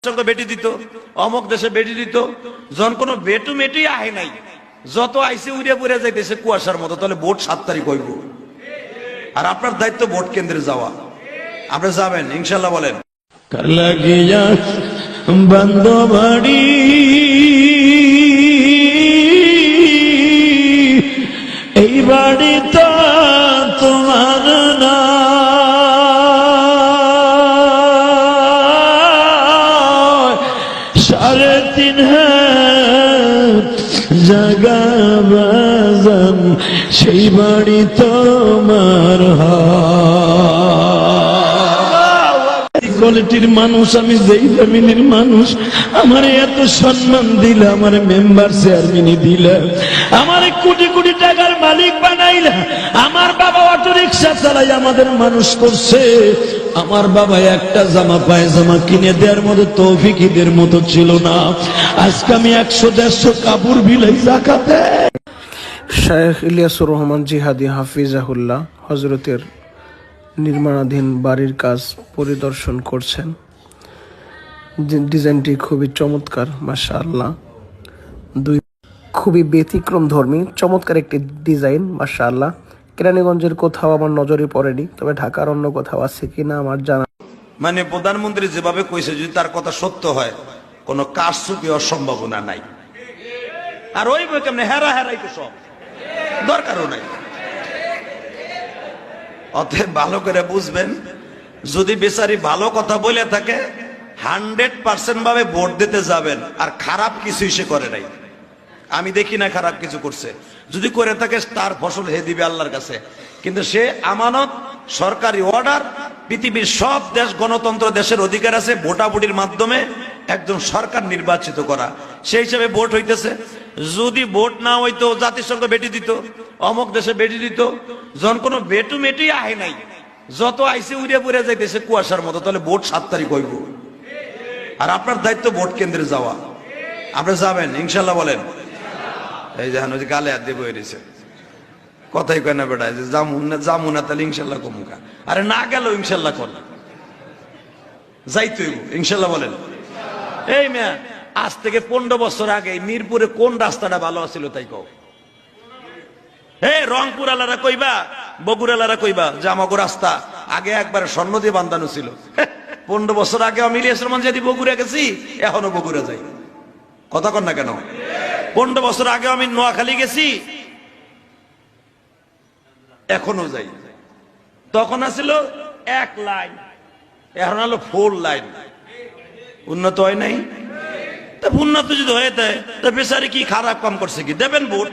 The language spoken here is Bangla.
সঙ্গে বেটি দিত, অমুক দেশে বেটি দিত, যখন কোনো বেটু মেটি আহে নাই, যত আইসে উড়ে পুড়ে যাইতেছে কুয়াশার মতো। তাহলে ভোট 7 তারিখ হইব, আর আপনার দায়িত্ব ভোট কেন্দ্রে যাওয়া। আপনি যাবেন ইনশাল্লাহ। বলেন কার লাগিয়া বন্ধ বাড়ি এই বাড়ি তো তোমার না, সাড়ে 3 হাত জাগা বাজান সেই বাড়ি তোমার কোয়ালিটির মানুষ। আমি যেই ফ্যামিলির মানুষ, আমার এত সম্মান দিলা, আমার মেম্বার চেয়ারম্যানই দিলা, আমার কোটি কোটি টাকার মালিক বানাইলা। আমার বাবা অটো রিক্সা চালাই আমাদের মানুষ করছে। আমার বাবা একটা জামা পায়জামা কিনে দেওয়ার মতো তৌফিকীদের মতো ছিল না। আজকে আমি 100-150 কাপড় বিলাই যাকাত দেই। শায়েখ ইলিয়াসুর রহমান জিহাদি হাফিজাহুল্লাহ হযরতের নির্মাণাধীন বাড়ির কাজ পরিদর্শন করছেন। ডিজাইনটি খুবই চমৎকার, মাশাআল্লাহ। খুবই ব্যতিক্রম ধর্মী চমৎকার একটি ডিজাইন, মাশাআল্লাহ। কেরানীগঞ্জের কোথাও আমার নজরে পড়েনি, তবে ঢাকার অন্য কোথাও আছে কিনা আমার জানা। মানে প্রধানমন্ত্রী যেভাবে কইছে, যদি তার কথা সত্য হয়, কোনো কারচুপি হওয়ার সম্ভাবনা নাই। আর ওই বই কেমনে হেরাই তো সব দরকারও নাই। অতএব ভালো করে বুঝবেন, যদি বেচারি ভালো কথা বলে থাকে 100% ভাবে ভোট দিতে যাবেন। আর খারাপ কিছুই সে করে নাই, আমি দেখি না খারাপ কিছু করছে। যদি করে থাকে তার ফসল হে দিবে আল্লাহর কাছে। কিন্তু সে আমানত, সরকারি অর্ডার, পৃথিবীর সব দেশ গণতন্ত্র দেশের অধিকার আছে ভোটাভুটির মাধ্যমে একজন সরকার নির্বাচিত করা, সেই হিসাবে ভোট হইতেছে। যদি ভোট না হইতো, জাতিসংঘ বেটি দিত, অমুক দেশে বেটি দিত, যখন কোনো বেটু মেটি আহে নাই, যত আইসে উড়ে পুড়ে যাইতেছে কুয়াশার মতো। তাহলে ভোট 7 তারিখ হইব, আর আপনার দায়িত্ব ভোট কেন্দ্রে যাওয়া। আপনি যাবেন ইনশাল্লাহ। বলেন এই যে ওই গালে হাত দিয়ে বয়ে রয়েছে, কথাই কয় না বেড়ায় যে যামু না তাহলে ইনশাল্লাহ কমুকা। আরে না গেল ইনশাল্লাহ কর, যাইতে হইব ইনশাল্লাহ। বলেন এই মেয়া, আজ থেকে 15 বছর আগে মিরপুরে কোন রাস্তাটা ভালো ছিল তাই কও। রংপুর আলারা কইবা, বগুড়া আলারা কইবা যে আমাগো রাস্তা আগে একবার স্বর্ণ দিয়ে বান্ধানো ছিল। 15 বছর আগে আমি ইলিয়াস রহমান যদি বগুড়া গেছি, এখনো বগুড়া যাই। কথা কন না কেন? 15 বছর আগে আমি নোয়াখালী গেছি, এখনো যাই। তখন আছিল 1 লাইন, এখন হলো 4 লাইন। উন্নত হয় নাই? তা উন্নত যদি হয়ে যায়, তা বেচারি কি খারাপ কাম করছে? কি দেবেন ভোট?